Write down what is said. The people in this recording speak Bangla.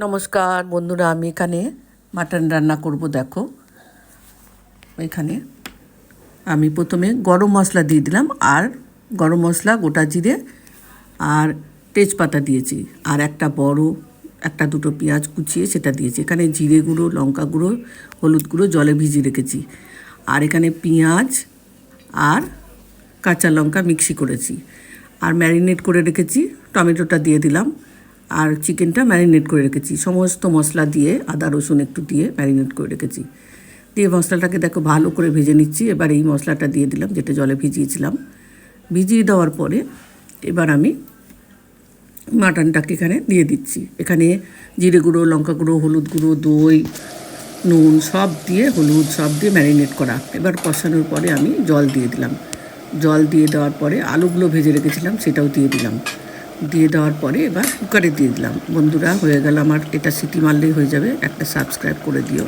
নমস্কার বন্ধুরা, আমি এখানে মাটন রান্না করব। দেখো, এখানে আমি প্রথমে গরম মশলা দিয়ে দিলাম, আর গরম মশলা, গোটা জিরে আর তেজপাতা দিয়েছি, আর একটা দুটো পেঁয়াজ কুচিয়ে সেটা দিয়েছি। এখানে জিরে গুঁড়ো, লঙ্কা গুঁড়ো, হলুদ গুঁড়ো জলে ভিজিয়ে রেখেছি, আর এখানে পেঁয়াজ আর কাঁচা লঙ্কা মিক্সি করেছি, আর ম্যারিনেট করে রেখেছি। টমেটোটা দিয়ে দিলাম, আর চিকেনটা ম্যারিনেট করে রেখেছি। সমস্ত মশলা দিয়ে, আদা রসুন একটু দিয়ে ম্যারিনেট করে রেখেছি। দিয়ে মশলাটাকে দেখো ভালো করে ভেজে নিচ্ছি। এবার এই মশলাটা দিয়ে দিলাম, যেটা জলে ভিজিয়েছিলাম। ভিজিয়ে দেওয়ার পরে এবার আমি মাটনটাকে এখানে দিয়ে দিচ্ছি। এখানে জিরে গুঁড়ো, লঙ্কা গুঁড়ো, হলুদ গুঁড়ো, দই, নুন সব দিয়ে, হলুদ সব দিয়ে ম্যারিনেট করা। এবার কষানোর পরে আমি জল দিয়ে দিলাম। জল দিয়ে দেওয়ার পরে আলুগুলো ভেজে রেখেছিলাম, সেটাও দিয়ে দিলাম। দিয়ে দেওয়ার পরে এবার কুকারে দিয়ে দিলাম। বন্ধুরা, হয়ে গেল আমার। এটা সিটি মারলেই হয়ে যাবে। একটা সাবস্ক্রাইব করে দিও।